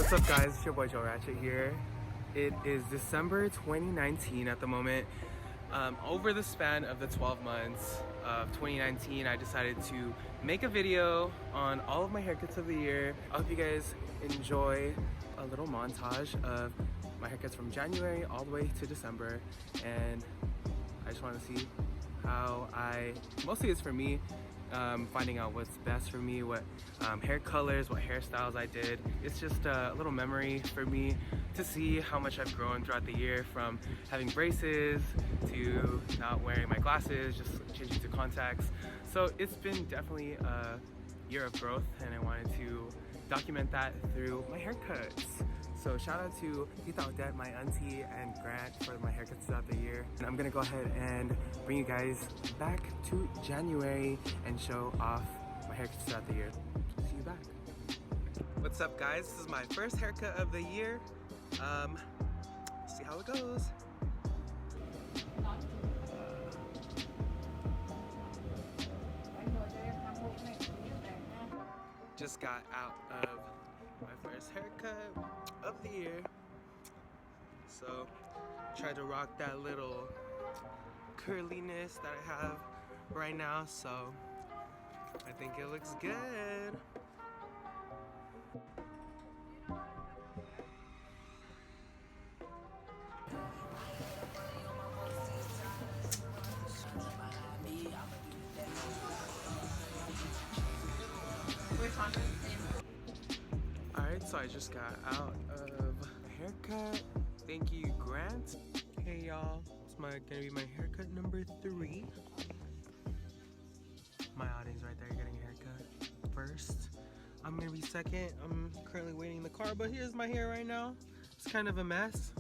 What's up guys, it's your boy Joe Ratchet here. It is December 2019 at the moment. Over the span of the 12 months of 2019, I decided to make a video on all of my haircuts of the year. I hope you guys enjoy a little montage of my haircuts from January all the way to December, and I just want to see how mostly it's for me, finding out what's best for me, what hair colors, what hairstyles I did. It's just a little memory for me to see how much I've grown throughout the year, from having braces to not wearing my glasses, just changing to contacts. So it's been definitely a year of growth, and I wanted to document that through my haircuts. So shout out to Tita Odette, my auntie, and Grant for my haircuts throughout the year. And I'm gonna go ahead and bring you guys back to January and show off my haircuts throughout the year. See you back. What's up guys? This is my first haircut of the year. See how it goes. Just got out of my first haircut of the year, so tried to rock that little curliness that I have right now, so I think it looks good. Alright, so I just got out of a haircut. Thank you, Grant. Hey y'all, it's gonna be my haircut number 3. My audience right there getting a haircut first. I'm gonna be second. I'm currently waiting in the car, but here's my hair right now. It's kind of a mess.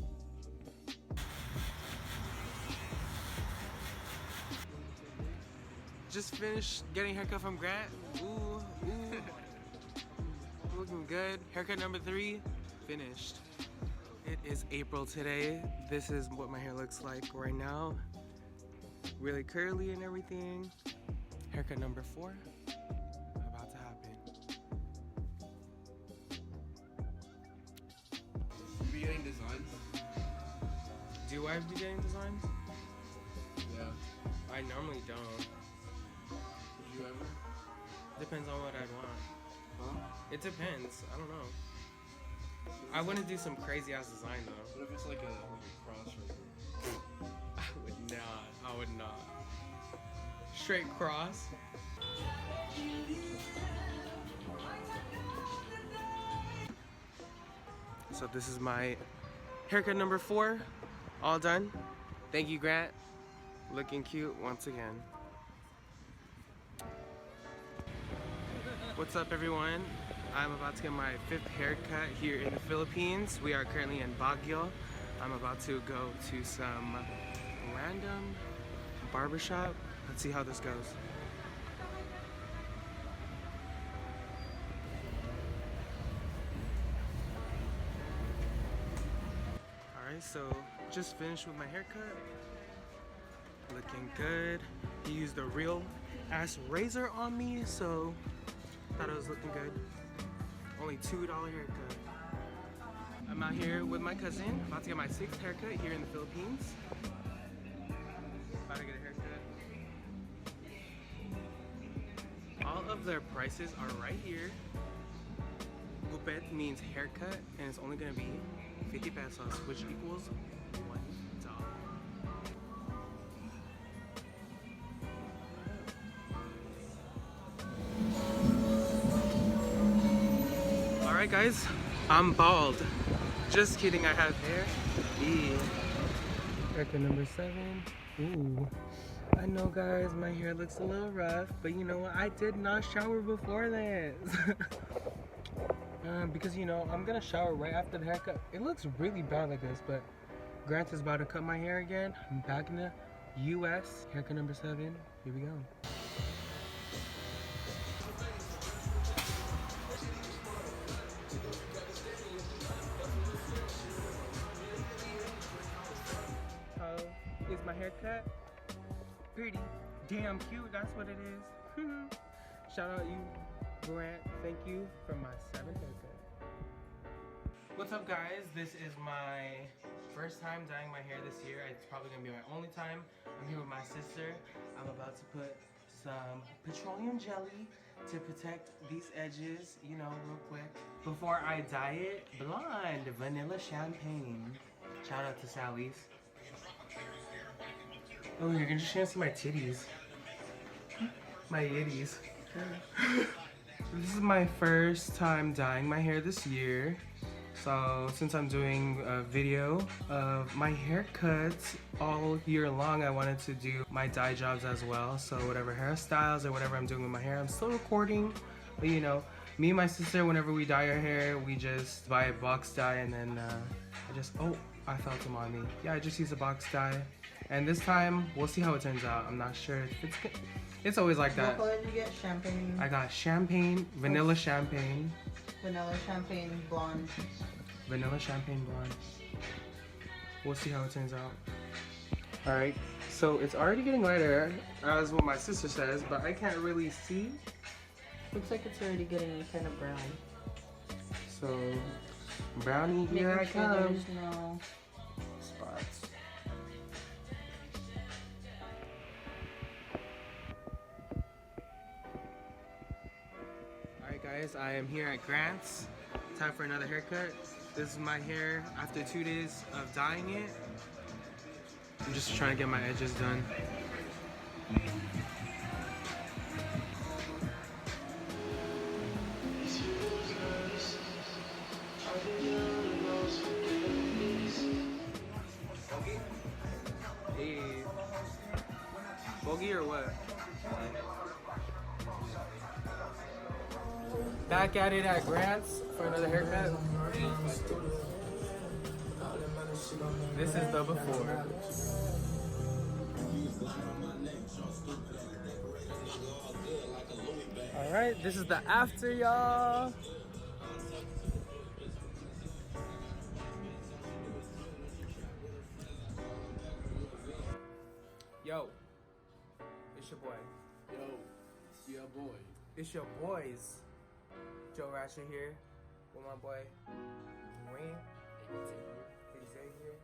Just finished getting a haircut from Grant. Ooh. Looking good. Haircut number 3, finished. It is April today. This is what my hair looks like right now. Really curly and everything. Haircut number 4, about to happen. You be getting designs? Do I be getting designs? Yeah. I normally don't. Would you ever? Depends on what I'd want. Huh? It depends. I don't know. I wouldn't do some crazy ass design though. What if it's like a cross right there? I would not. Straight cross. So this is my haircut number 4, all done. Thank you, Grant. Looking cute once again. What's up everyone? I'm about to get my 5th haircut here in the Philippines. We are currently in Baguio. I'm about to go to some random barbershop. Let's see how this goes. Alright, so just finished with my haircut. Looking good. He used a real ass razor on me, so thought it was looking good. Only $2 haircut. I'm out here with my cousin, about to get my 6th haircut here in the Philippines. About to get a haircut. All of their prices are right here. Gupet means haircut, and it's only gonna be 50 pesos, which equals $1. Alright guys, I'm bald. Just kidding, I have hair. Yeah. Haircut number 7. Ooh. I know guys, my hair looks a little rough, but you know what? I did not shower before this. Because you know, I'm gonna shower right after the haircut. It looks really bad like this, but Grant is about to cut my hair again. I'm back in the US. Haircut number 7. Here we go. Is my haircut pretty damn cute? That's what it is. Shout out you, Grant. Thank you for my 7th haircut. What's up, guys? This is my first time dyeing my hair this year. It's probably gonna be my only time. I'm here with my sister. I'm about to put some petroleum jelly to protect these edges, you know, real quick. Before I dye it blonde, vanilla champagne. Shout out to Sally's. Oh, you're just gonna see my titties. My yitties. This is my first time dyeing my hair this year. So since I'm doing a video of my haircuts all year long, I wanted to do my dye jobs as well. So whatever hairstyles or whatever I'm doing with my hair, I'm still recording. But you know, me and my sister, whenever we dye our hair, we just buy a box dye and then I felt him on me. Yeah, I just use a box dye. And this time, we'll see how it turns out. I'm not sure if it's good. It's always like that. What color did you get? Champagne? I got champagne, vanilla champagne. Vanilla champagne blonde. Vanilla champagne blonde. We'll see how it turns out. Alright, so it's already getting lighter, as what my sister says, but I can't really see. Looks like it's already getting kind of brown. So, brownie, here I come. There's no spots. Alright guys, I am here at Grant's. Time for another haircut. This is my hair after 2 days of dyeing it. I'm just trying to get my edges done. Hey. Bogey or what? Back at it at Grant's for another haircut. This is the before. Alright, this is the after, y'all. Yo, it's your boy. Yo, it's your boy. It's your boys. Joe Ratchet here with my boy Wayne. Xavier.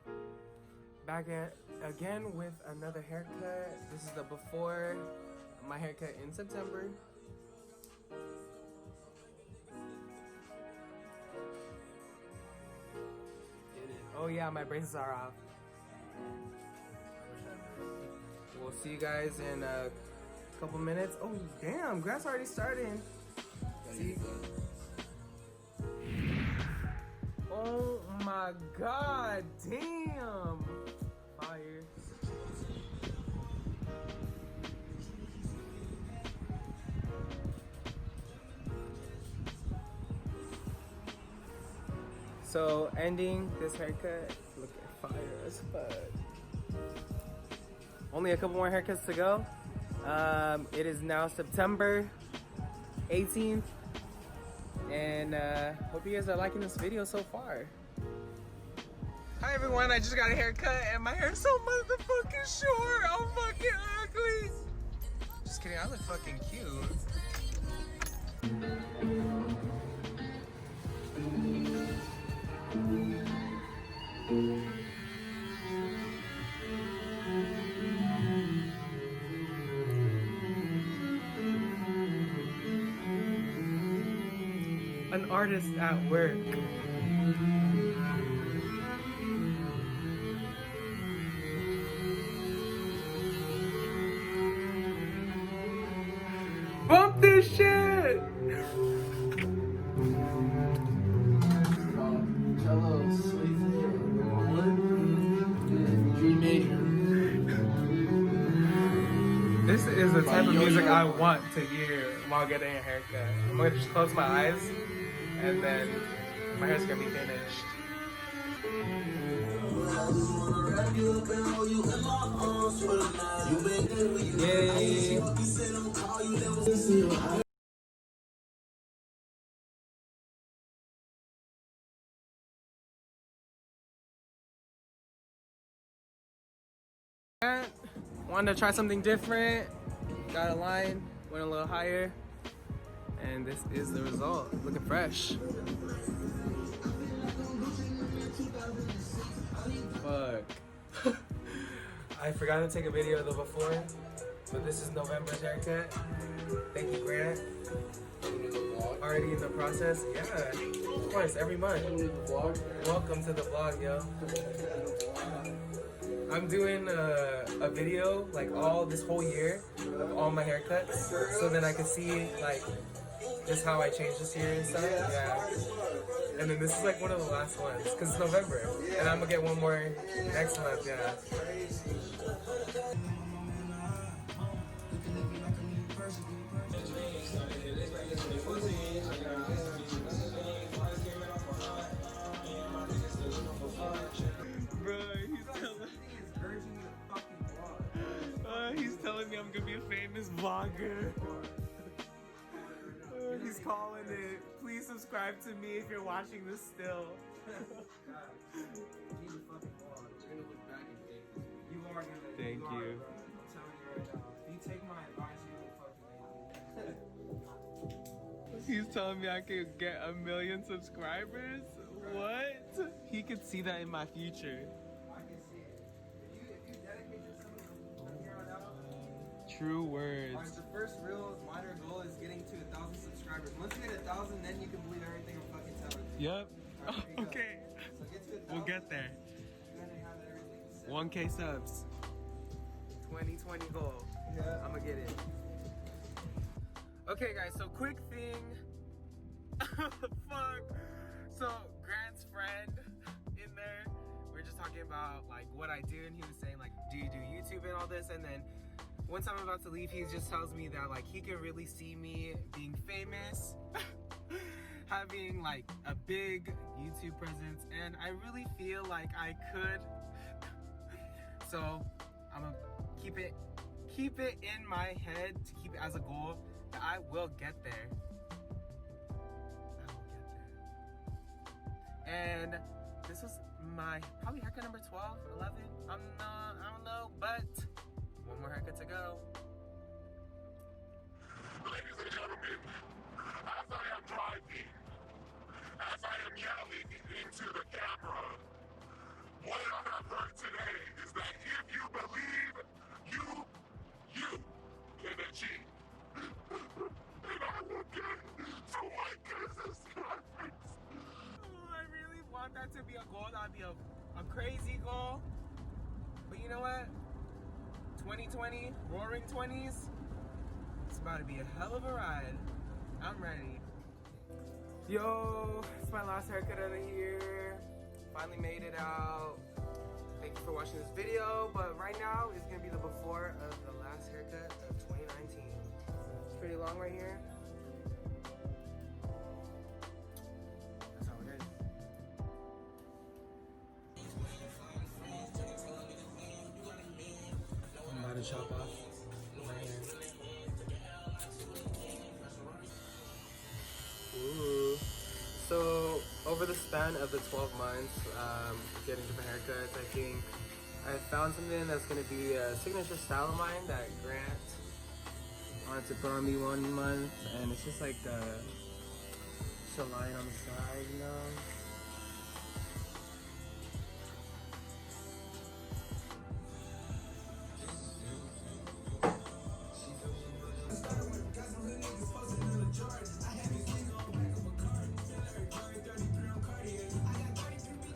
Back at again with another haircut. This is the before. My haircut in September. Oh yeah, my braces are off. We'll see you guys in a couple minutes. Oh damn, grass already starting. See? Oh my god, damn! Fire. So, ending this haircut, look at fire as fuck. Only a couple more haircuts to go. It is now September 18th. And hope you guys are liking this video so far. Hi everyone, I just got a haircut and my hair's so motherfucking short. I'm fucking ugly. Just kidding, I look fucking cute. An artist at work. Bump this shit! Jello, sweet This is the type of music I want to hear while getting a haircut. I'm gonna just close my eyes and then my hair's gonna be finished. Yay! Wanted to try something different. Got a line, went a little higher, and this is the result. Looking fresh. Fuck. I forgot to take a video of the before, but this is November's haircut. Thank you, Grant. Already in the process? Yeah, of course, every month. Welcome to the vlog, yo. I'm doing a video like all this whole year of all my haircuts, so then I can see like just how I changed this year and stuff. Yeah. And then this is like one of the last ones because it's November, and I'm gonna get one more next month. Yeah. He's telling me I'm gonna be a famous vlogger. He's calling it. Please subscribe to me if you're watching this still. Thank you. I'm telling you right now. If you take my advice, you will fucking make it. He's telling me I could get 1 million subscribers? What? He could see that in my future. I can see it. If you dedicate yourself from here on out. True words. Alright, the first real minor goal is getting to 1,000 subscribers. Once you get 1,000, then you can believe everything I'm fucking telling you. Yep. Right, okay. So get to 1,000. We'll get there. You're gonna have everything set. 1K subs. 2020 goal. Yeah. I'm gonna get it. Okay, guys. So quick thing. Fuck. So Grant's friend in there. We were just talking about like what I do, and he was saying like, do you do YouTube and all this? And then once I'm about to leave, he just tells me that like he can really see me being famous, having like a big YouTube presence, and I really feel like I could. So I'm gonna keep it in my head to keep it as a goal that I will get there. And this was my probably haircut number 12, 11. I don't know, but one more haircut to go. Ladies and gentlemen, as I am driving, as I am yelling into the camera, what I have heard today is that if you believe, you can achieve. And I will get to 1K subscribers. Oh, I really want that to be a goal. That would be a crazy goal. But you know what? 2020, roaring 20s, it's about to be a hell of a ride. I'm ready. Yo, it's my last haircut of the year. Finally made it out. Thank you for watching this video, but right now is gonna be the before of the last haircut of 2019. It's pretty long right here. That's how it is. I'm about to chop off my hair. Ooh. So over the span of the 12 months, getting different haircuts, I think I found something that's gonna be a signature style of mine that Grant wanted to put on me one month, and it's just like just a line on the side, you know.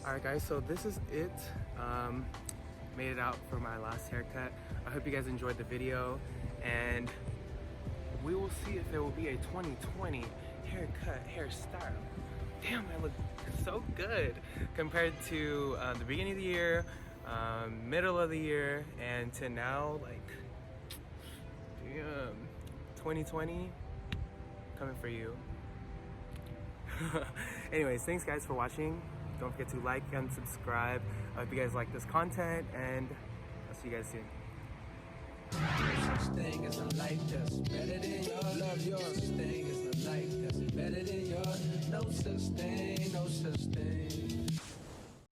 Alright guys, so this is it. Made it out for my last haircut. I hope you guys enjoyed the video, and we will see if there will be a 2020 hairstyle. Damn, I look so good compared to the beginning of the year, middle of the year, and to now. Like, damn, 2020 coming for you. Anyways, thanks guys for watching. Don't forget to like and subscribe. I hope you guys like this content, and I'll see you guys soon. Such thing as a life that's better than yours. Love yours. Thing is a life that's better than yours. No such thing, no such thing.